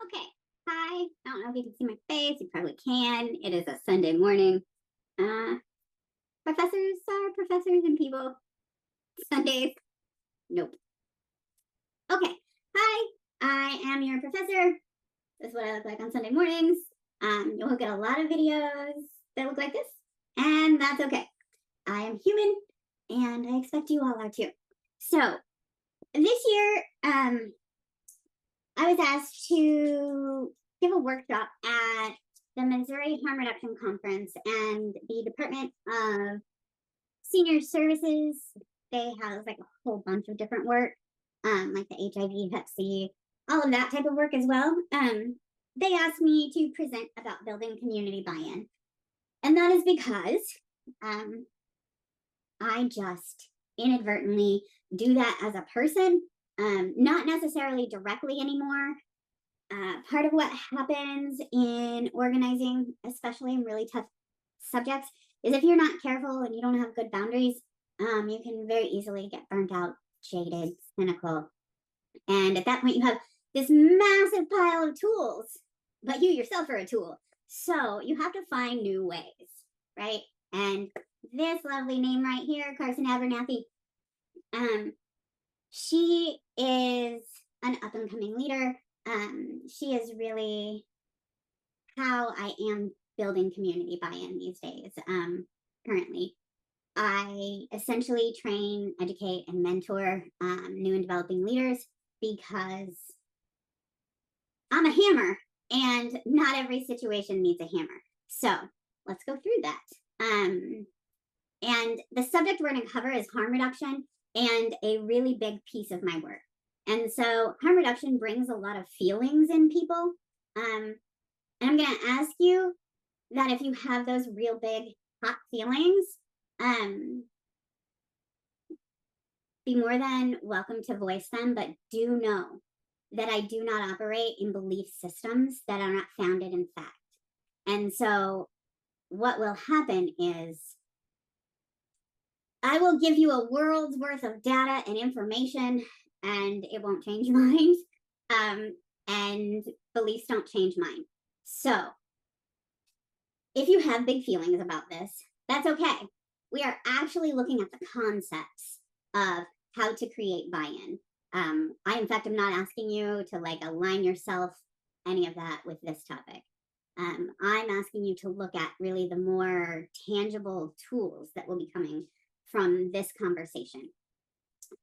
Okay. Hi. I don't know if you can see my face. You probably can. It is a Sunday morning. Uh, Professors are professors and people. Sundays. Nope. Okay. Hi. I am your professor. This is what I look like on Sunday mornings. You'll get a lot of videos that look like this, and that's okay. I am human, and I expect you all are too. So this year, I was asked to give a workshop at the Missouri Harm Reduction Conference, and the Department of Senior Services, they have like a whole bunch of different work, like the HIV, Hep C, all of that type of work as well. They asked me to present about building community buy-in. And that is because I just inadvertently do that as a person, not necessarily directly anymore. Part of what happens in organizing, especially in really tough subjects, is if you're not careful and you don't have good boundaries, you can very easily get burnt out, jaded, cynical. And at that point, you have this massive pile of tools, but you yourself are a tool. So you have to find new ways, right? And this lovely name right here, Carson Abernathy, she is an up-and-coming leader. She is really how I am building community buy-in these days. Currently, I essentially train, educate, and mentor new and developing leaders because I'm a hammer, and not every situation needs a hammer. So let's go through that. And the subject we're going to cover is harm reduction, and a really big piece of my work. And so harm reduction brings a lot of feelings in people. And I'm going to ask you that if you have those real big hot feelings, be more than welcome to voice them, but do know that I do not operate in belief systems that are not founded in fact. And so what will happen is I will give you a world's worth of data and information, and it won't change your mind. And beliefs don't change mine. So if you have big feelings about this, that's okay. We are actually looking at the concepts of how to create buy-in. In fact, I'm not asking you to like align yourself, any of that with this topic. I'm asking you to look at really the more tangible tools that will be coming from this conversation.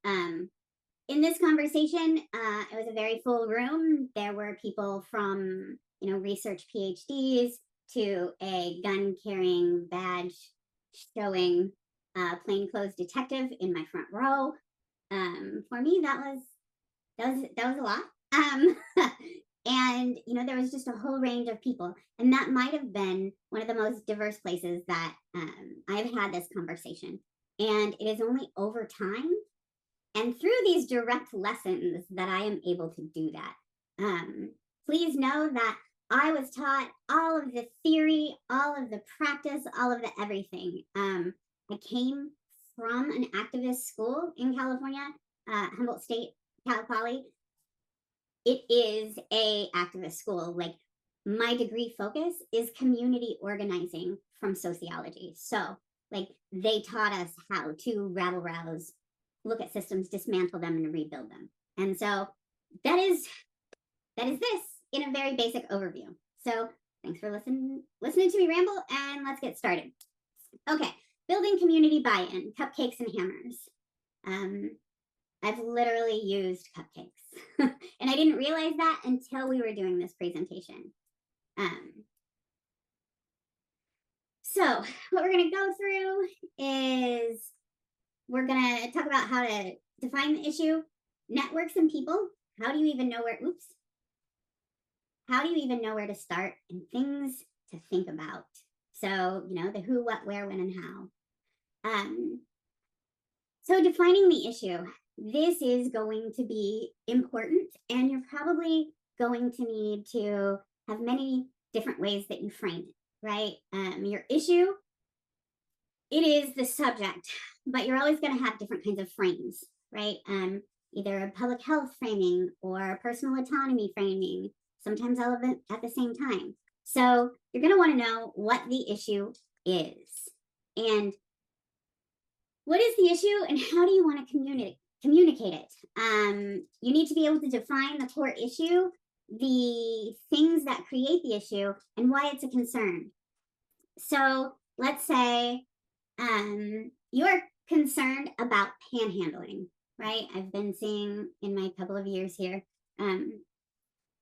In this conversation, it was a very full room. There were people from, research PhDs to a gun-carrying, badge-showing, plainclothes detective in my front row. For me, that was a lot. And there was just a whole range of people, and that might have been one of the most diverse places that I've had this conversation. And it is only over time and through these direct lessons that I am able to do that. Please know that I was taught all of the theory, all of the practice, all of the everything. I came from an activist school in California, Humboldt State, Cal Poly. It is a activist school. Like, my degree focus is community organizing from sociology. So like they taught us how to rabble rouse, look at systems, dismantle them, and rebuild them. And so that is this in a very basic overview. So thanks for listening to me ramble, and let's get started. Okay, building community buy-in, cupcakes and hammers. I've literally used cupcakes, and I didn't realize that until we were doing this presentation. So what we're going to go through is we're going to talk about how to define the issue, networks and people. How do you even know where, how do you even know where to start, and things to think about? So, the who, what, where, when, and how. So defining the issue, this is going to be important, and you're probably going to need to have many different ways that you frame it. Right? Your issue, it is the subject, but you're always going to have different kinds of frames, right? Either a public health framing or personal autonomy framing, sometimes all of them at the same time. So you're going to want to know what the issue is and what is the issue and how do you want to communicate it. You need to be able to define the core issue, the things that create the issue, and why it's a concern. So let's say you're concerned about panhandling, right? I've been seeing in my couple of years here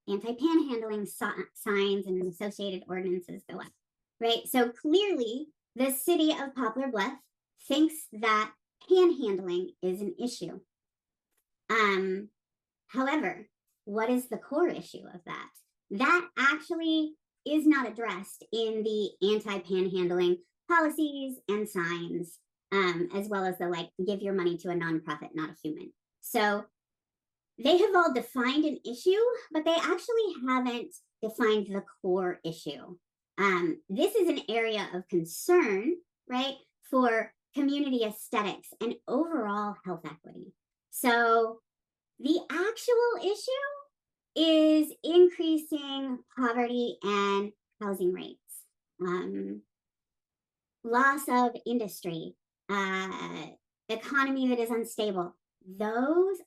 anti-panhandling signs and associated ordinances go up, right? So clearly the city of Poplar Bluff thinks that panhandling is an issue. However, what is the core issue of that? That actually is not addressed in the anti-panhandling policies and signs, as well as the like, give your money to a nonprofit, not a human. So they have all defined an issue, but they actually haven't defined the core issue. This is an area of concern, right, for community aesthetics and overall health equity. So the actual issue is increasing poverty and housing rates, loss of industry, economy that is unstable, those,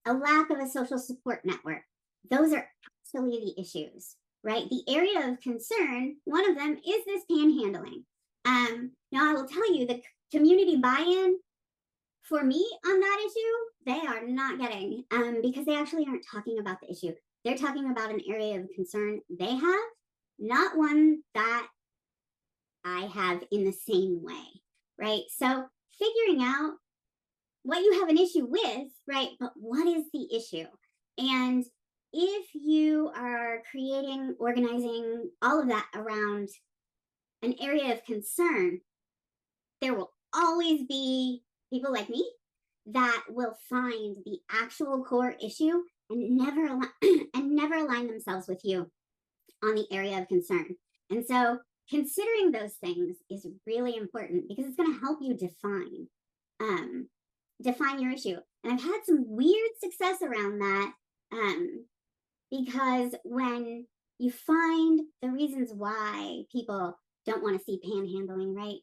a lack of a social support network. Those are absolutely the issues, right? The area of concern, one of them is this panhandling. Now I will tell you the community buy-in for me on that issue, they are not getting, because they actually aren't talking about the issue. They're talking about an area of concern they have, not one that I have in the same way, right? So figuring out what you have an issue with, right? But what is the issue? And if you are creating, organizing all of that around an area of concern, there will always be people like me that will find the actual core issue and never align themselves with you on the area of concern. And so considering those things is really important because it's going to help you define your issue. And I've had some weird success around that, because when you find the reasons why people don't want to see panhandling, right,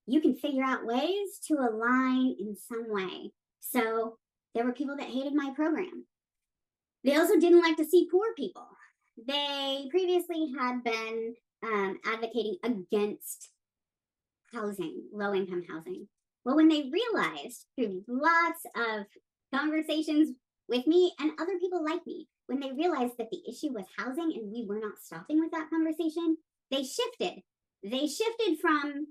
you can figure out ways to align in some way. So there were people that hated my program. They also didn't like to see poor people. They previously had been advocating against housing, low-income housing. Well, when they realized through lots of conversations with me and other people like me, when they realized that the issue was housing and we were not stopping with that conversation, they shifted. They shifted from,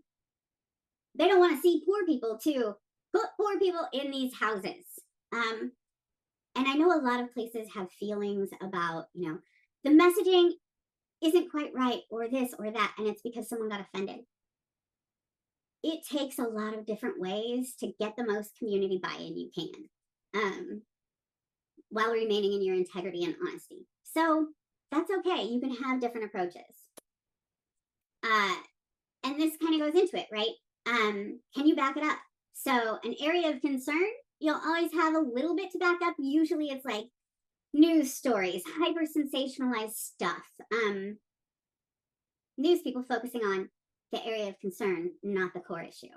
they don't want to see poor people to put poor people in these houses. And I know a lot of places have feelings about, the messaging isn't quite right or this or that, and it's because someone got offended. It takes a lot of different ways to get the most community buy-in you can, while remaining in your integrity and honesty. So that's okay. You can have different approaches. And this kind of goes into it, right? Can you back it up? So an area of concern, you'll always have a little bit to back up. Usually it's like news stories, hyper sensationalized stuff, news people focusing on the area of concern, not the core issue.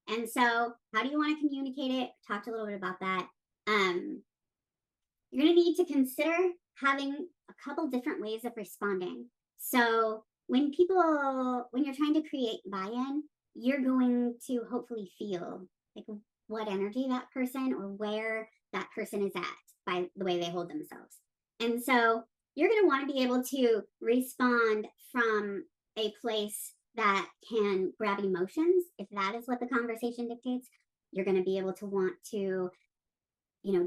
And so how do you want to communicate it? Talked a little bit about that. You're going to need to consider having a couple different ways of responding. So when you're trying to create buy-in, you're going to hopefully feel like what energy that person or where that person is at by the way they hold themselves. And so you're going to want to be able to respond from a place that can grab emotions. If that is what the conversation dictates, you're going to be able to want to,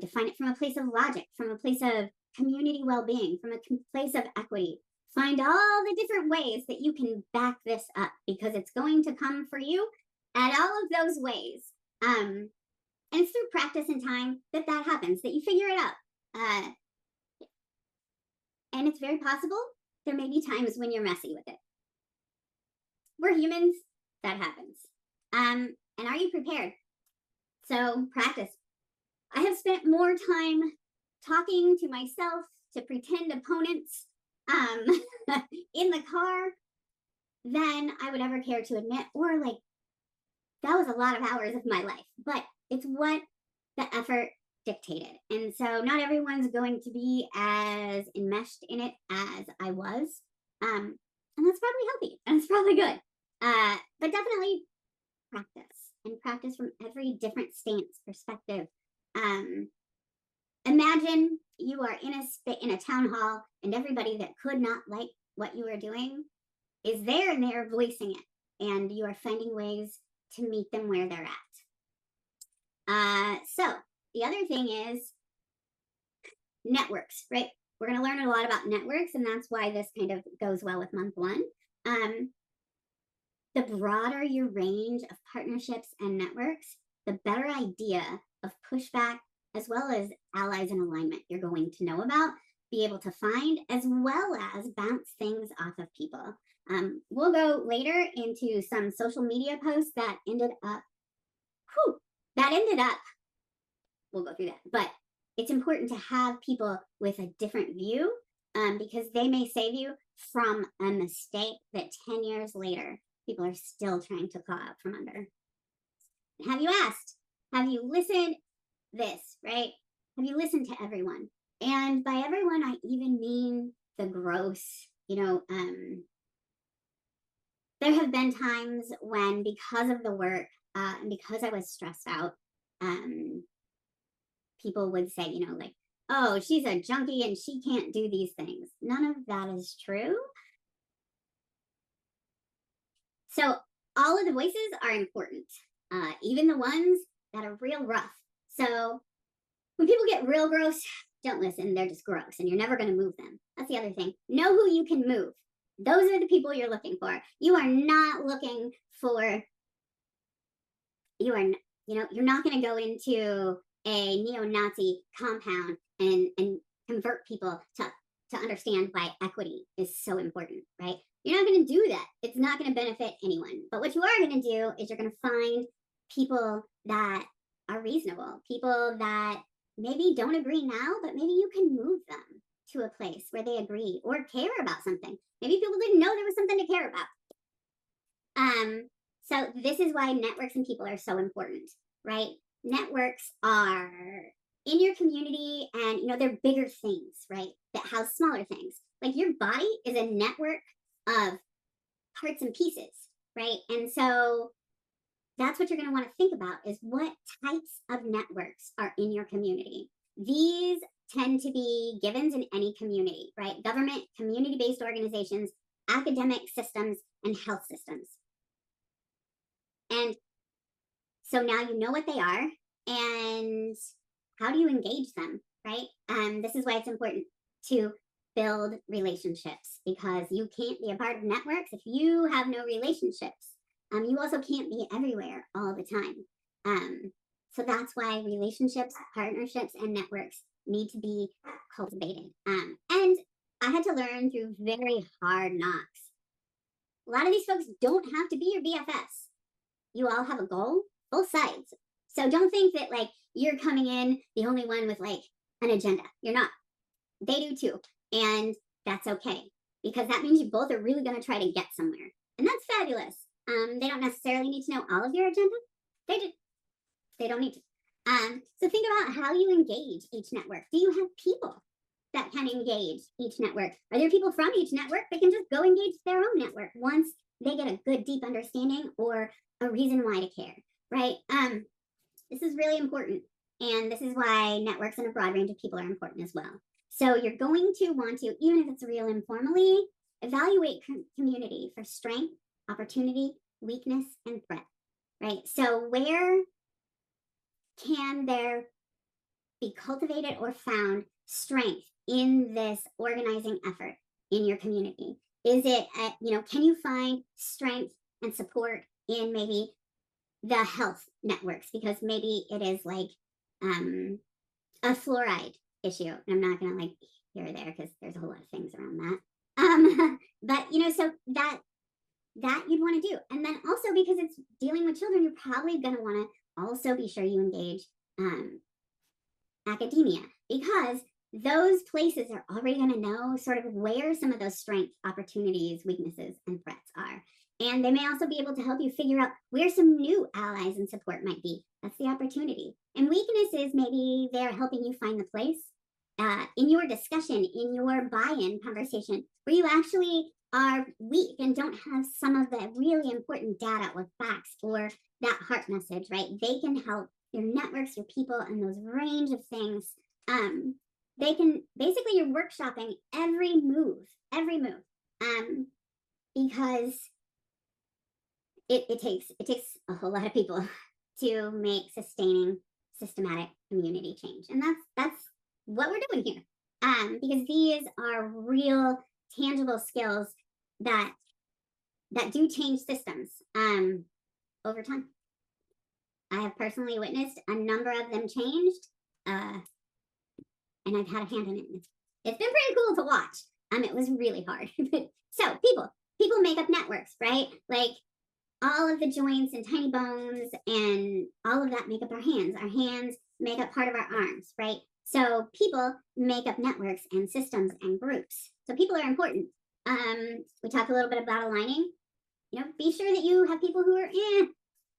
define it from a place of logic, from a place of community well-being, from a place of equity. Find all the different ways that you can back this up because it's going to come for you at all of those ways. And it's through practice and time that happens, that you figure it out. And it's very possible there may be times when you're messy with it. We're humans, that happens. And are you prepared? So practice. I have spent more time talking to myself, to pretend opponents, in the car than I would ever care to admit, or like that was a lot of hours of my life, but it's what the effort dictated. And so not everyone's going to be as enmeshed in it as I was. And that's probably healthy and it's probably good. But definitely practice, and practice from every different stance, perspective. Imagine you are in a town hall and everybody that could not like what you are doing is there and they're voicing it, and you are finding ways to meet them where they're at. So the other thing is networks, right? We're going to learn a lot about networks, and that's why this kind of goes well with month one. The broader your range of partnerships and networks, the better idea of pushback as well as allies in alignment you're going to know about, be able to find, as well as bounce things off of people. We'll go later into some social media posts that ended up, we'll go through that. But it's important to have people with a different view, because they may save you from a mistake that 10 years later, people are still trying to claw out from under. Have you asked? Have you listened? This, right? Have you listened to everyone? And by everyone, I even mean the gross, there have been times when, because of the work, and because I was stressed out, people would say, like, oh, she's a junkie and she can't do these things. None of that is true. So all of the voices are important, even the ones that are real rough. So when people get real gross, don't listen. They're just gross and you're never going to move them. That's the other thing. Know who you can move. Those are the people you're looking for. You are not looking for, you're not going to go into a neo-Nazi compound and convert people to understand why equity is so important, right? You're not going to do that. It's not going to benefit anyone. But what you are going to do is you're going to find people that are reasonable, people that maybe don't agree now, but maybe you can move them to a place where they agree or care about something. Maybe people didn't know there was something to care about. So this is why networks and people are so important, right? Networks are in your community, and they're bigger things, right? That house smaller things. Like your body is a network of parts and pieces, right? And so that's what you're going to want to think about, is what types of networks are in your community. These tend to be givens in any community, right? Government, community-based organizations, academic systems, and health systems. And so now you know what they are, and how do you engage them, right? This is why it's important to build relationships, because you can't be a part of networks if you have no relationships. You also can't be everywhere all the time. So that's why relationships, partnerships, and networks need to be cultivated. And I had to learn through very hard knocks. A lot of these folks don't have to be your BFFs. You all have a goal, both sides. So don't think that you're coming in the only one with an agenda. You're not. They do too. And that's okay, because that means you both are really going to try to get somewhere. And that's fabulous. They don't necessarily need to know all of your agenda. They don't need to. So think about how you engage each network. Do you have people that can engage each network? Are there people from each network that can just go engage their own network once they get a good, deep understanding or a reason why to care, right? This is really important. And this is why networks and a broad range of people are important as well. So you're going to want to, even if it's real informally, evaluate community for strength, opportunity, weakness, and threat, right? So where can there be cultivated or found strength in this organizing effort in your community? Is it, can you find strength and support in maybe the health networks? Because maybe it is a fluoride issue. And I'm not going to here or there, because there's a whole lot of things around that. But, so that you'd want to do. And then also, because it's dealing with children, you're probably going to want to also be sure you engage academia, because those places are already going to know sort of where some of those strengths, opportunities, weaknesses, and threats are. And they may also be able to help you figure out where some new allies and support might be. That's the opportunity. And weaknesses, maybe they're helping you find the place in your discussion, in your buy-in conversation, where you actually are weak and don't have some of the really important data or facts or that heart message, right? They can help your networks, your people, and those range of things. They can basically, you're workshopping every move, because it takes a whole lot of people to make sustaining systematic community change, and that's what we're doing here. Because these are real tangible skills that do change systems over time. I have personally witnessed a number of them changed, and I've had a hand in it. It's been pretty cool to watch. It was really hard. So people make up networks, right? Like all of the joints and tiny bones and all of that make up our hands. Our hands make up part of our arms, right? So people make up networks and systems and groups. So people are important. We talked a little bit about aligning. Be sure that you have people who are,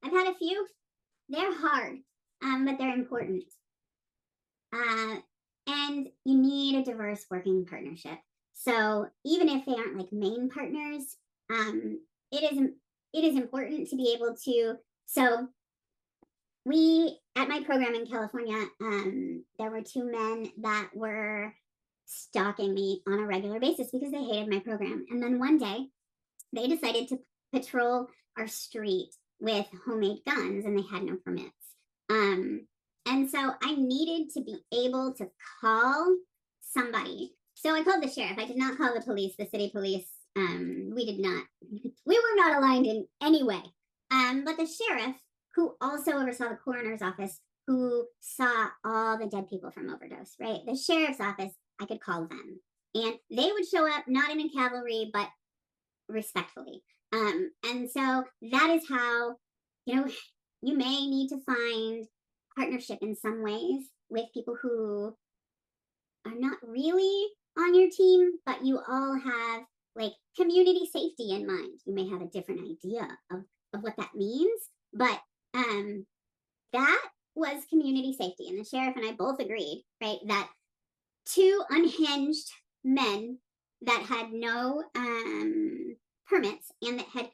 I've had a few. They're hard, but they're important. And you need a diverse working partnership. So even if they aren't like main partners, it is important to be able to. So we, at my program in California, there were 2 men that were stalking me on a regular basis because they hated my program. And then one day they decided to patrol our street with homemade guns, and they had no permits. And so I needed to be able to call somebody. So I called the sheriff. I did not call the police, the city police. We were not aligned in any way. But the sheriff, who also oversaw the coroner's office, who saw all the dead people from overdose, right? The sheriff's office, I could call them. And they would show up, not in a cavalry, but respectfully. And so that is how, you may need to find partnership in some ways with people who are not really on your team, but you all have like community safety in mind. You may have a different idea of what that means, but that was community safety. And the sheriff and I both agreed, right, that 2 unhinged men that had no permits and that had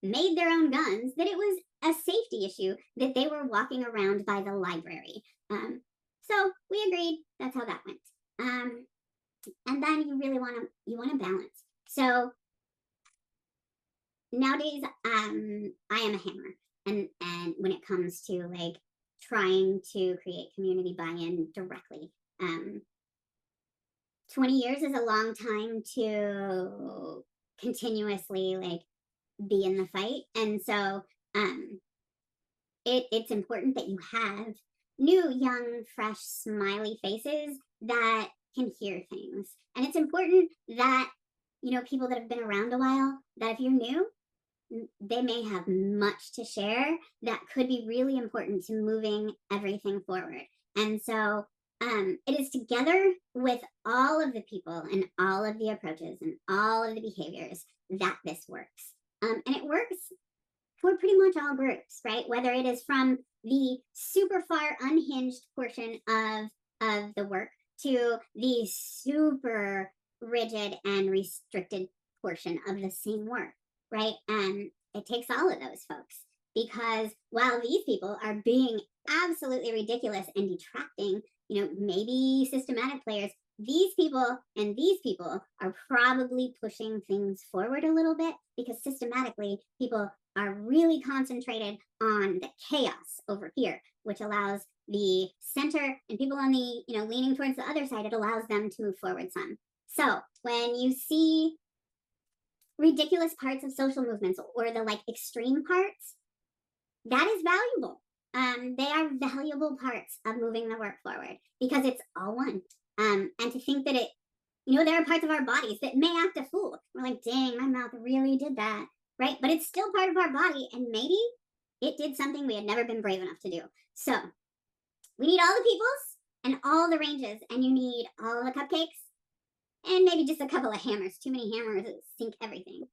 made their own guns, that it was a safety issue that they were walking around by the library. So we agreed. That's how that went. And then you really want to balance. So nowadays, I am a hammer, and when it comes to like trying to create community buy-in directly, 20 years is a long time to continuously like be in the fight. And so it's important that you have new, young, fresh, smiley faces that can hear things. And it's important that, people that have been around a while, that if you're new, they may have much to share that could be really important to moving everything forward. And so it is together with all of the people and all of the approaches and all of the behaviors that this works. And it works for pretty much all groups, right? Whether it is from the super far unhinged portion of the work to the super rigid and restricted portion of the same work, right? And it takes all of those folks, because while these people are being absolutely ridiculous and detracting, maybe systematic players, these people and these people are probably pushing things forward a little bit, because systematically people are really concentrated on the chaos over here, which allows the center and people on the, leaning towards the other side, it allows them to move forward some. So when you see ridiculous parts of social movements or the like extreme parts, that is valuable. They are valuable parts of moving the work forward, because it's all one. And to think that there are parts of our bodies that may act a fool. We're like, dang, my mouth really did that, right? But it's still part of our body, and maybe it did something we had never been brave enough to do. So we need all the peoples, and all the ranges, and you need all the cupcakes and maybe just a couple of hammers. Too many hammers sink everything.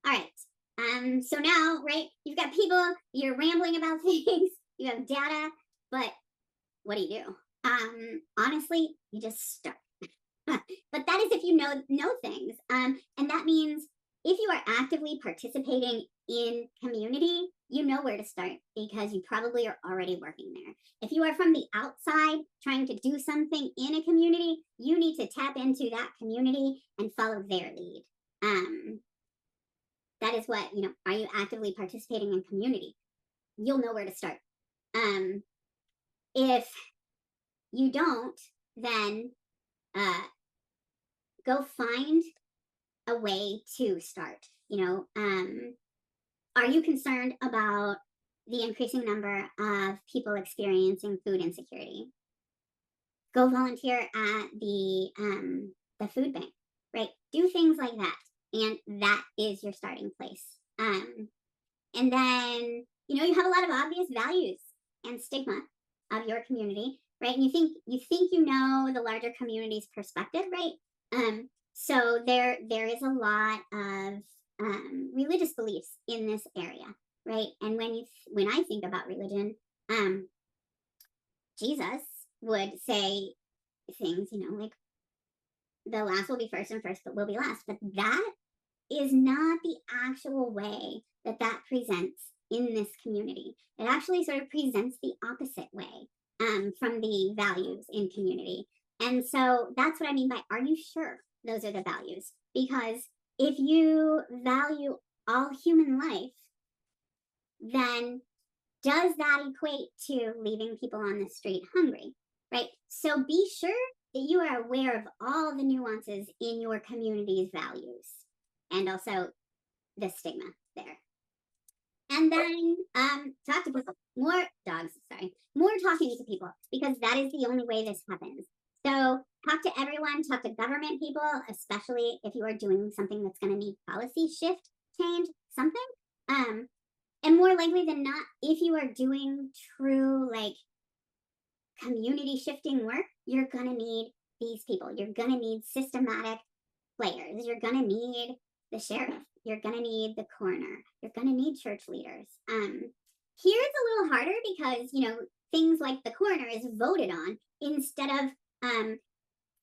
All right. So now, right, you've got people, you're rambling about things, you have data, but what do you do? Honestly, you just start. But that is if you know things. And that means if you are actively participating in community, you know where to start because you probably are already working there. If you are from the outside trying to do something in a community, you need to tap into that community and follow their lead. That is what, are you actively participating in community? You'll know where to start. If you don't, then go find a way to start. Are you concerned about the increasing number of people experiencing food insecurity? Go volunteer at the food bank, right? Do things like that, and that is your starting place. And then you have a lot of obvious values and stigma of your community, right? And you think you know the larger community's perspective, right? So there is a lot of religious beliefs in this area, right? And when I think about religion, Jesus would say things, like the last will be first and first will be last, but that is not the actual way that presents in this community. It actually sort of presents the opposite way from the values in community. And so that's what I mean by, are you sure those are the values? Because if you value all human life, then does that equate to leaving people on the street hungry, right? So be sure that you are aware of all the nuances in your community's values and also the stigma there. And then talk to people, more talking to people, because that is the only way this happens. So talk to everyone, talk to government people, especially if you are doing something that's going to need policy shift, change, something. And more likely than not, if you are doing true community shifting work, you're going to need these people. You're going to need systematic players. You're going to need the sheriff. You're going to need the coroner. You're going to need church leaders. Here it's a little harder because, things like the coroner is voted on instead of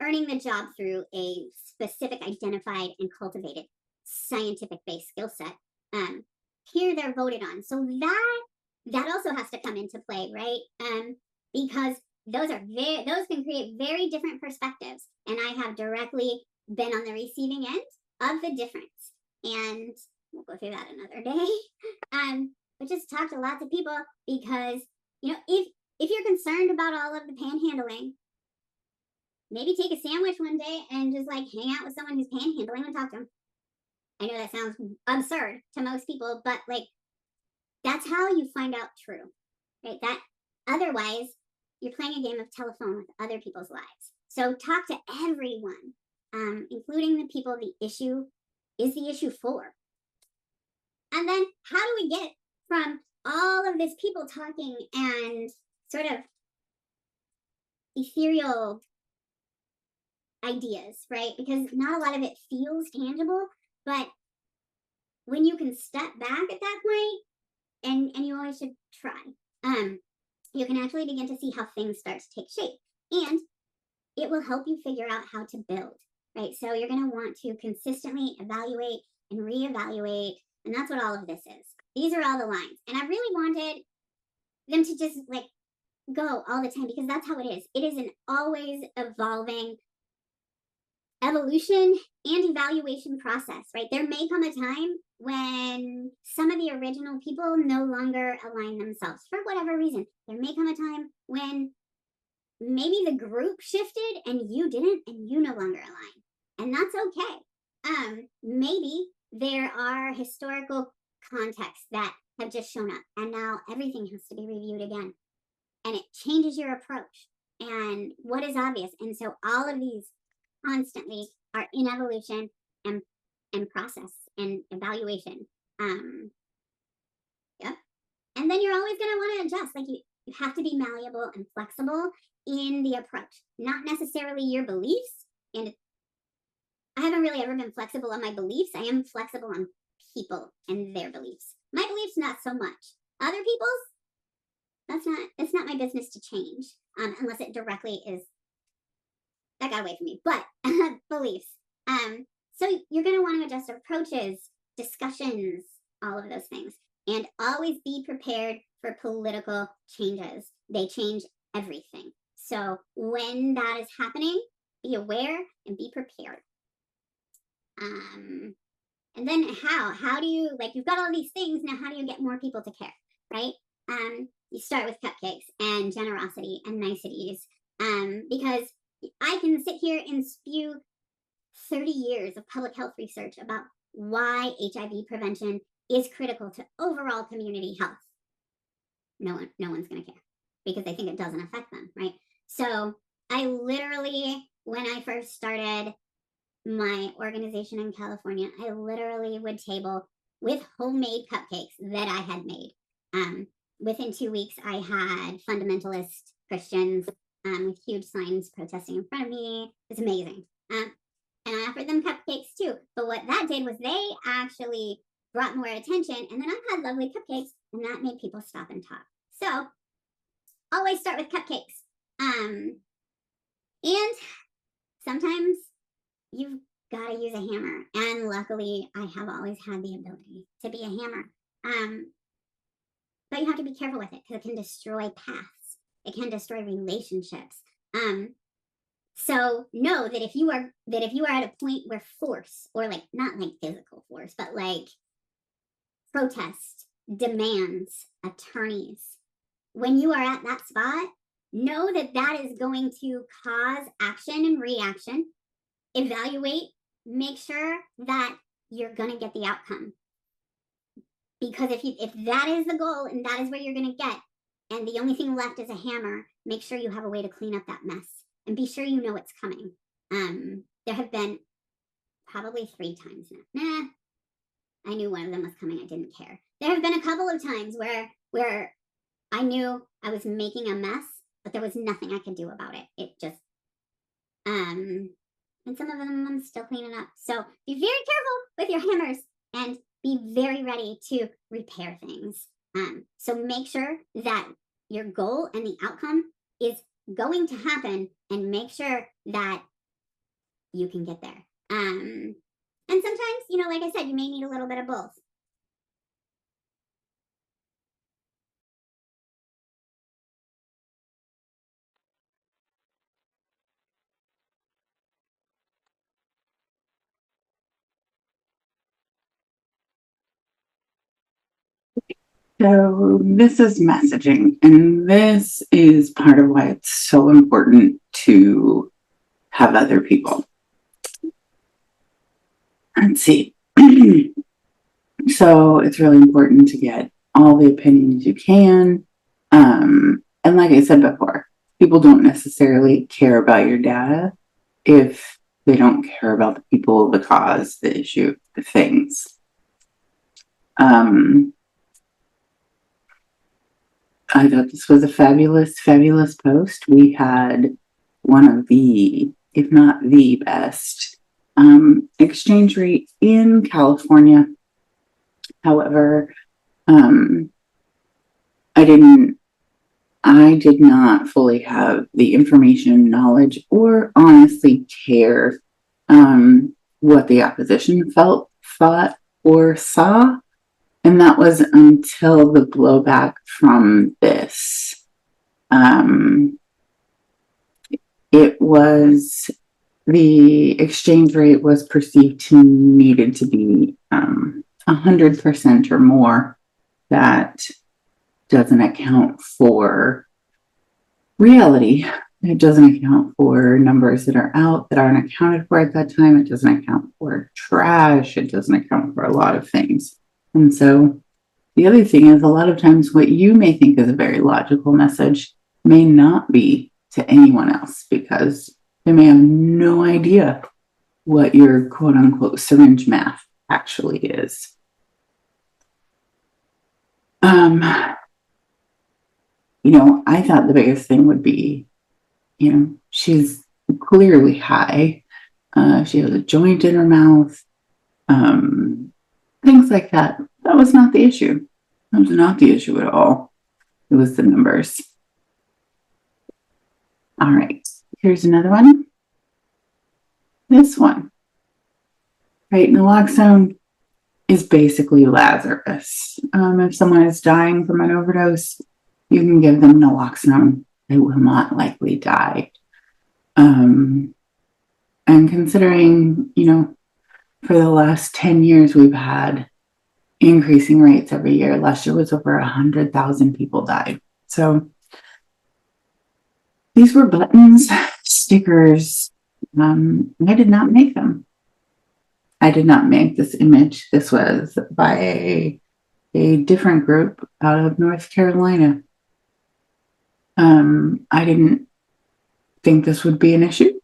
earning the job through a specific, identified, and cultivated scientific-based skill set. Here they're voted on. So that also has to come into play, right? Because those can create very different perspectives. And I have directly been on the receiving end of the difference. And we'll go through that another day. But just talk to lots of people because, if you're concerned about all of the panhandling, maybe take a sandwich one day and just hang out with someone who's panhandling and talk to them. I know that sounds absurd to most people, but that's how you find out true, right? That otherwise you're playing a game of telephone with other people's lives. So talk to everyone, including the people the issue is the issue for. And then how do we get from all of this people talking and sort of ethereal ideas, right? Because not a lot of it feels tangible, but when you can step back at that point, and you always should try, you can actually begin to see how things start to take shape. And it will help you figure out how to build, right? So you're going to want to consistently evaluate and reevaluate. And that's what all of this is. These are all the lines. And I really wanted them to just go all the time because that's how it is. It is an always evolving evolution and evaluation process, right? There may come a time when some of the original people no longer align themselves for whatever reason. There may come a time when maybe the group shifted and you didn't, and you no longer align. And that's okay. Maybe there are historical contexts that have just shown up, and now everything has to be reviewed again. And it changes your approach and what is obvious. And so all of these constantly are in evolution and process and evaluation. Yep. And then you're always going to want to adjust. You have to be malleable and flexible. in the approach, not necessarily your beliefs. And I haven't really ever been flexible on my beliefs. I am flexible on people and their beliefs. My beliefs, not so much. Other people's, it's not my business to change, unless it directly is, that got away from me, but beliefs. So you're going to want to adjust approaches, discussions, all of those things, and always be prepared for political changes. They change everything. So when that is happening, be aware and be prepared. And then how do you, like, you've got all these things, now how do you get more people to care, right? You start with cupcakes and generosity and niceties, because I can sit here and spew 30 years of public health research about why HIV prevention is critical to overall community health. No one's going to care because they think it doesn't affect them, right? So I literally, when I first started my organization in California, I literally would table with homemade cupcakes that I had made. Within 2 weeks, I had fundamentalist Christians with huge signs protesting in front of me. It's amazing. And I offered them cupcakes too. But what that did was they actually brought more attention. And then I had lovely cupcakes, and that made people stop and talk. So always start with cupcakes. And sometimes you've got to use a hammer. And luckily, I have always had the ability to be a hammer. But you have to be careful with it because it can destroy paths. It can destroy relationships. So know that if you are at a point where force, or like not like physical force, but like protest, demands, attorneys, when you are at that spot, know that that is going to cause action and reaction. Evaluate, make sure that you're going to get the outcome. Because if that is the goal and that is where you're going to get, and the only thing left is a hammer, make sure you have a way to clean up that mess. And be sure you know it's coming. There have been probably 3 times now. I knew one of them was coming. I didn't care. There have been a couple of times where I knew I was making a mess, but there was nothing I could do about it. It just, and some of them I'm still cleaning up. So be very careful with your hammers and be very ready to repair things. So make sure that your goal and the outcome is going to happen, and make sure that you can get there. And sometimes, like I said, you may need a little bit of both. So this is messaging, and this is part of why it's so important to have other people. Let's see. So it's really important to get all the opinions you can. And like I said before, people don't necessarily care about your data if they don't care about the people, the cause, the issue, the things. I thought this was a fabulous, fabulous post. We had one of the, if not the best, exchange rate in California. However, I did not fully have the information, knowledge, or honestly care what the opposition thought, or saw. And that was until the blowback from this. It was, the exchange rate was perceived to needed to be 100% or more. That doesn't account for reality. It doesn't account for numbers that are out that aren't accounted for at that time. It doesn't account for trash. It doesn't account for a lot of things. And so the other thing is, a lot of times what you may think is a very logical message may not be to anyone else, because they may have no idea what your quote unquote syringe math actually is. I thought the biggest thing would be she's clearly high. She has a joint in her mouth. Things like that. That was not the issue. That was not the issue at all. It was the numbers. All right, here's another one. This one, right? Naloxone is basically Lazarus. If someone is dying from an overdose, you can give them naloxone. They will not likely die. And considering, for the last 10 years, we've had increasing rates every year. Last year was over 100,000 people died. So these were buttons, stickers. I did not make them. I did not make this image. This was by a different group out of North Carolina. I didn't think this would be an issue.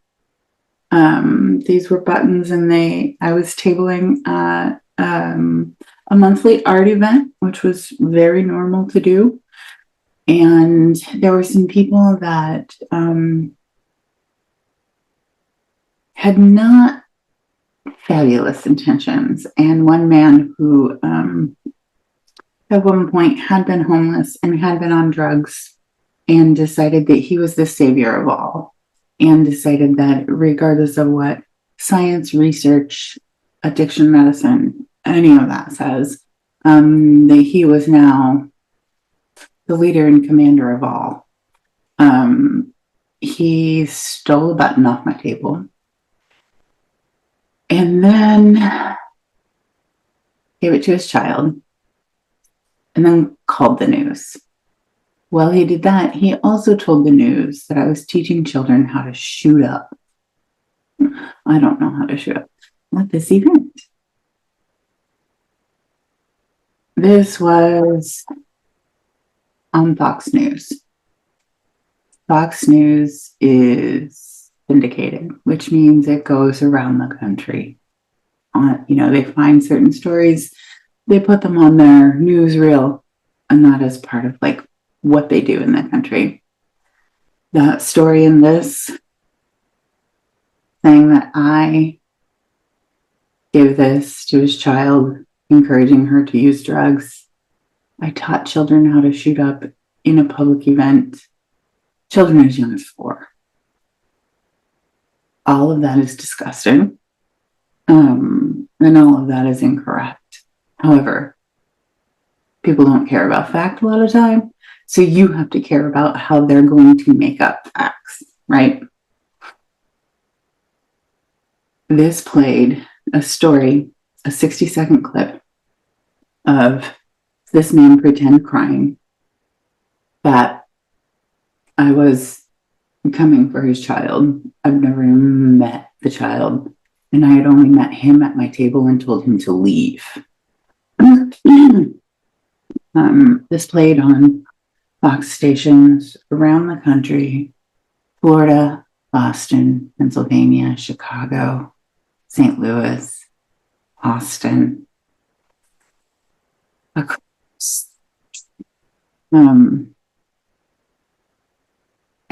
These were buttons, and I was tabling a monthly art event, which was very normal to do. And there were some people that had not fabulous intentions. And one man who at one point had been homeless and had been on drugs and decided that he was the savior of all, and decided that regardless of what science, research, addiction medicine, any of that says, that he was now the leader and commander of all. He stole a button off my table and then gave it to his child and then called the news. While he did that, he also told the news that I was teaching children how to shoot up. I don't know how to shoot up at this event. This was on Fox News. Fox News is syndicated, which means it goes around the country. They find certain stories, they put them on their newsreel, and that is part of what they do in the country. That story in this saying that I gave this to his child, encouraging her to use drugs. I taught children how to shoot up in a public event, children as young as 4. All of that is disgusting. And all of that is incorrect. However, people don't care about fact a lot of time. So you have to care about how they're going to make up facts, right? This played a story, a 60-second clip of this man pretend crying that I was coming for his child. I've never met the child, and I had only met him at my table and told him to leave. This played on Fox stations around the country: Florida, Boston, Pennsylvania, Chicago, St. Louis, Austin.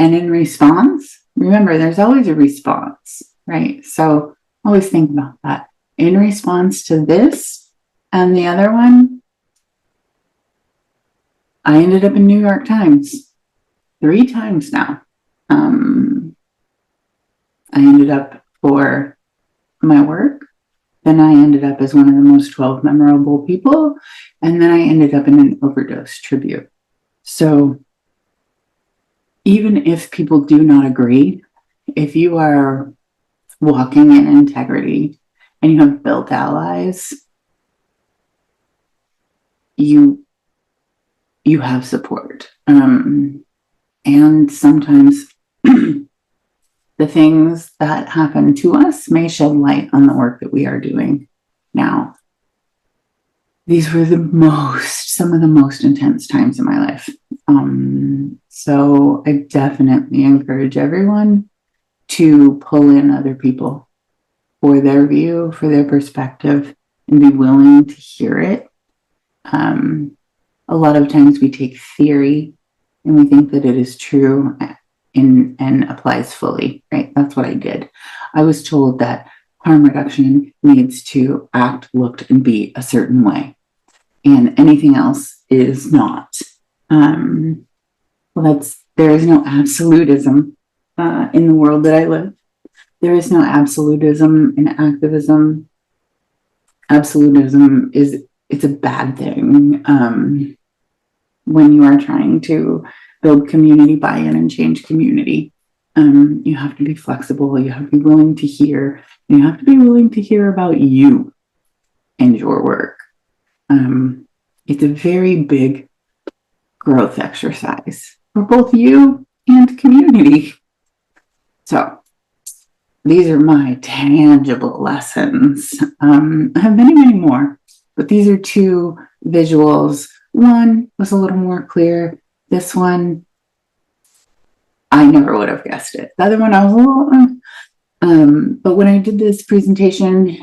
And in response, remember, there's always a response, right? So always think about that. In response to this and the other one, I ended up in New York Times 3 times now. I ended up for my work. Then I ended up as one of the most 12 memorable people. And then I ended up in an overdose tribute. So even if people do not agree, if you are walking in integrity and you have built allies, you have support. And sometimes the things that happen to us may shed light on the work that we are doing now. These were some of the most intense times in my life. So I definitely encourage everyone to pull in other people for their view, for their perspective, and be willing to hear it. A lot of times we take theory and we think that it is true, and applies fully, right? That's what I did. I was told that harm reduction needs to act, look, and be a certain way, and anything else is not. There is no absolutism in the world that I live. There is no absolutism in activism. Absolutism it's a bad thing when you are trying to build community buy-in and change community. You have to be flexible. You have to be willing to hear. You have to be willing to hear about you and your work. It's a very big growth exercise for both you and community. So these are my tangible lessons. I have many, many more, but these are two visuals. One was a little more clear. This one, I never would have guessed it. The other one, I was a little, but when I did this presentation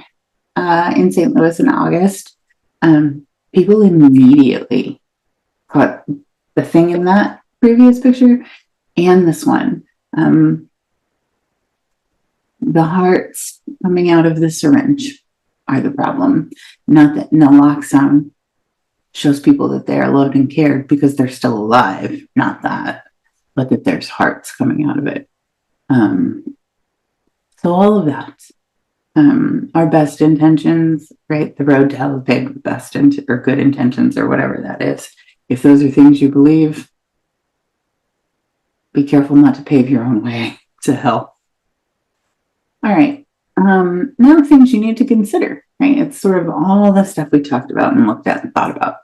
in St. Louis in August, people immediately caught the thing in that previous picture and this one. The hearts coming out of the syringe are the problem. Not that naloxone shows people that they are loved and cared because they're still alive, not that, but that there's hearts coming out of it. So all of that, our best intentions, right? The road to hell is paved with best or good intentions or whatever that is. If those are things you believe, be careful not to pave your own way to hell. All right. Now things you need to consider, right? It's sort of all the stuff we talked about and looked at and thought about.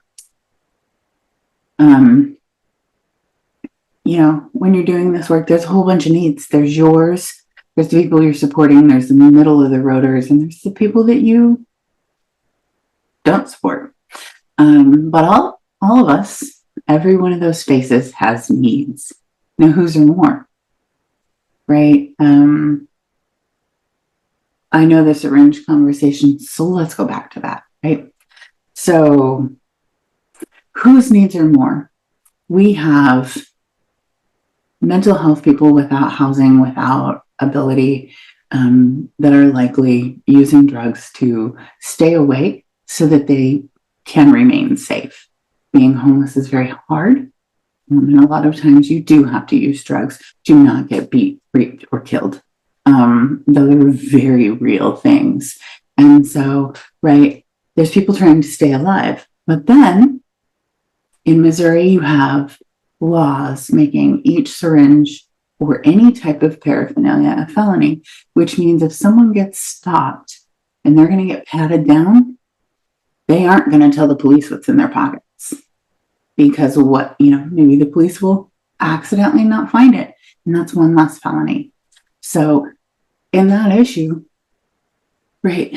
You know, when you're doing this work, there's a whole bunch of needs. There's yours, there's the people you're supporting, there's the middle of the roaders, and there's the people that you don't support. But all of us, every one of those spaces has needs. Now, whose are more, right? I know the syringe conversation, so let's go back to that, right? So whose needs are more? We have mental health people without housing, without ability, that are likely using drugs to stay awake so that they can remain safe. Being homeless is very hard. And a lot of times you do have to use drugs to not get beat, raped, or killed. Those are very real things. And so, right, there's people trying to stay alive. But then in Missouri, you have laws making each syringe or any type of paraphernalia a felony, which means if someone gets stopped and they're going to get patted down, they aren't going to tell the police what's in their pockets because of what, maybe the police will accidentally not find it. And that's one less felony. So in that issue, right,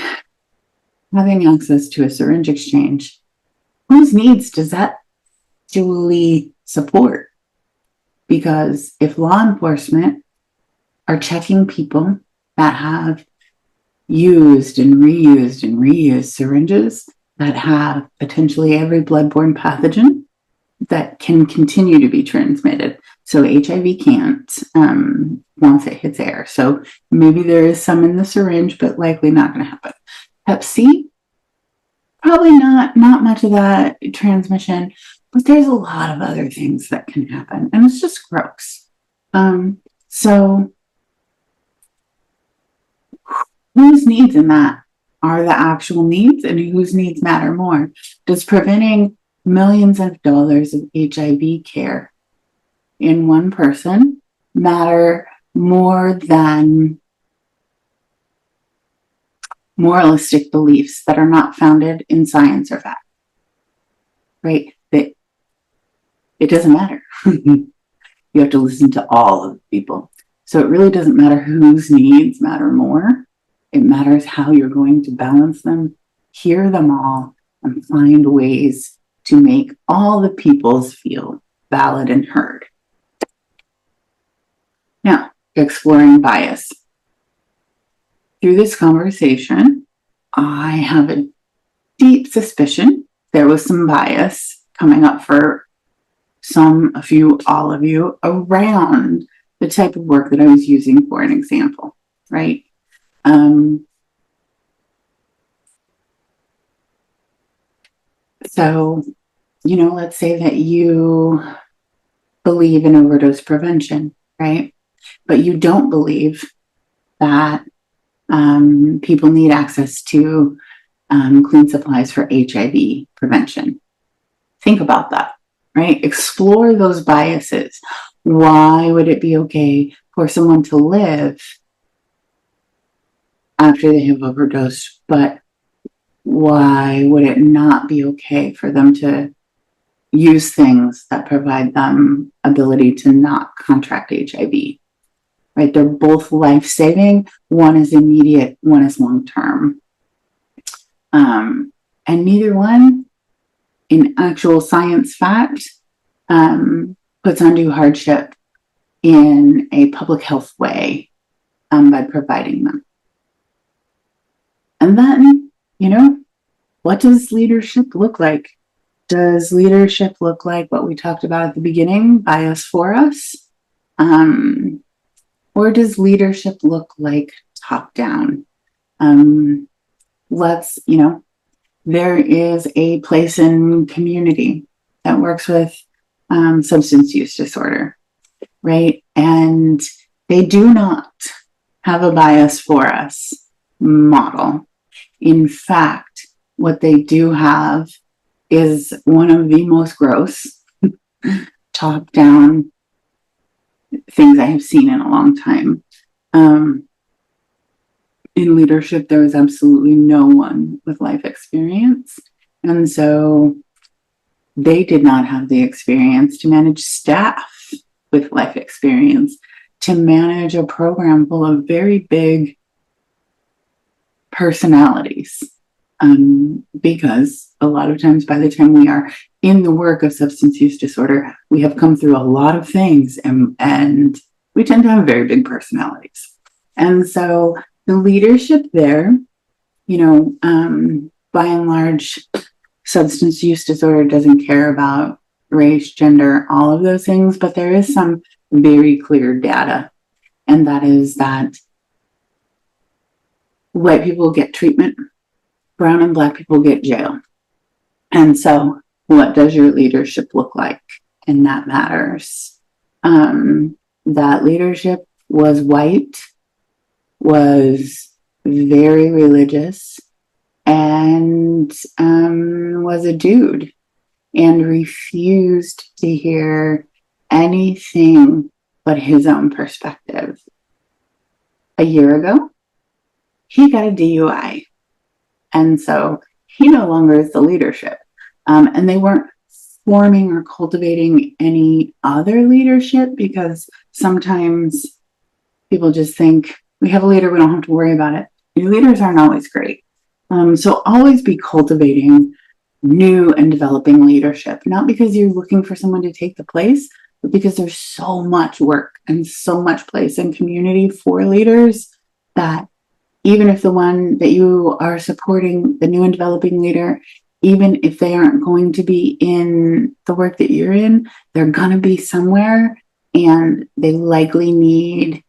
having access to a syringe exchange, whose needs does that actually support? Because if law enforcement are checking people that have used and reused syringes that have potentially every bloodborne pathogen that can continue to be transmitted. So HIV can't once it hits air. So maybe there is some in the syringe, but likely not going to happen. Hep C, probably not much of that transmission, but there's a lot of other things that can happen, and it's just gross. So whose needs in that are the actual needs, and whose needs matter more? Does preventing millions of dollars of HIV care in one person matter more than moralistic beliefs that are not founded in science or fact? Right? It doesn't matter. You have to listen to all of the people. So it really doesn't matter whose needs matter more. It matters how you're going to balance them, hear them all, and find ways to make all the peoples feel valid and heard. Now, exploring bias. Through this conversation, I have a deep suspicion there was some bias coming up for some, a few, all of you around the type of work that I was using for an example, right? So, you know, let's say that you believe in overdose prevention, right? But you don't believe that people need access to clean supplies for HIV prevention. Think about that, right? Explore those biases. Why would it be okay for someone to live after they have overdosed, but why would it not be okay for them to use things that provide them ability to not contract HIV? Right? They're both life-saving. One is immediate, one is long-term. And neither one, in actual science fact, puts undue hardship in a public health way by providing them. And then, you know, what does leadership look like? Does leadership look like what we talked about at the beginning, bias for us? Or does leadership look like top down? Let's, you know, there is a place in community that works with substance use disorder, right? And they do not have a bias for us model. In fact, what they do have is one of the most gross top down things I have seen in a long time. In leadership, there was absolutely no one with life experience. And so they did not have the experience to manage staff with life experience, to manage a program full of very big personalities. Because a lot of times by the time we are in the work of substance use disorder, we have come through a lot of things and we tend to have very big personalities. And so the leadership there, you know, by and large, substance use disorder doesn't care about race, gender, all of those things, but there is some very clear data. And that is that white people get treatment, brown and black people get jail. And so what does your leadership look like? And that matters. That leadership was white, was very religious, and was a dude, and refused to hear anything but his own perspective. A year ago, he got a DUI. And so he no longer is the leadership. And they weren't forming or cultivating any other leadership, because sometimes people just think, we have a leader, we don't have to worry about it. Your leaders aren't always great. So always be cultivating new and developing leadership, not because you're looking for someone to take the place, but because there's so much work and so much place in community for leaders that even if the one that you are supporting, the new and developing leader, even if they aren't going to be in the work that you're in, they're going to be somewhere, and they likely need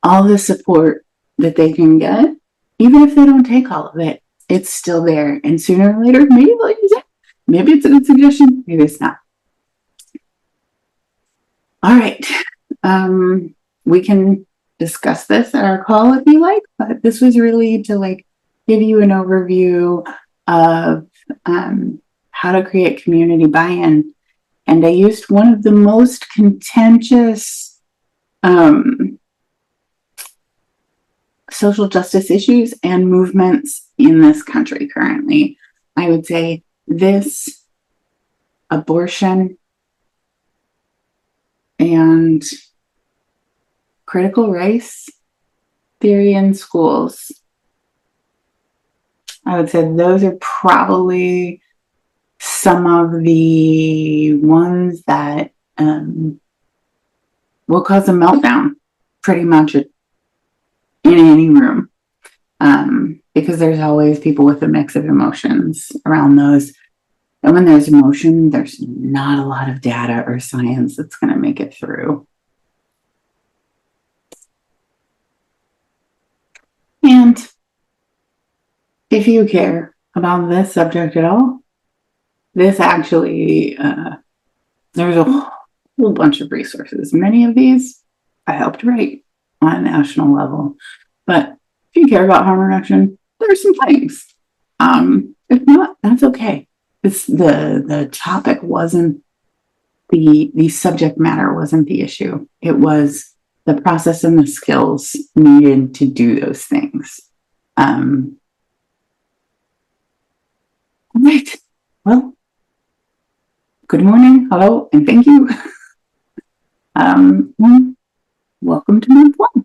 all the support that they can get. Even if they don't take all of it, it's still there. And sooner or later, maybe they'll use it. Maybe it's a good suggestion, maybe it's not. All right. We can discuss this at our call if you like, but this was really to like give you an overview of how to create community buy-in. And I used one of the most contentious social justice issues and movements in this country currently. I would say this, abortion, and critical race theory in schools. I would say those are probably some of the ones that will cause a meltdown pretty much in any room, because there's always people with a mix of emotions around those. And when there's emotion, there's not a lot of data or science that's going to make it through. if you care about this subject at all, this actually, there's a whole bunch of resources. Many of these I helped write on a national level, but if you care about harm reduction, there's some things. If not, that's okay. It's the topic wasn't the subject matter wasn't the issue. It was the process and the skills needed to do those things. All right. Well, good morning, hello, and thank you. Welcome to month one.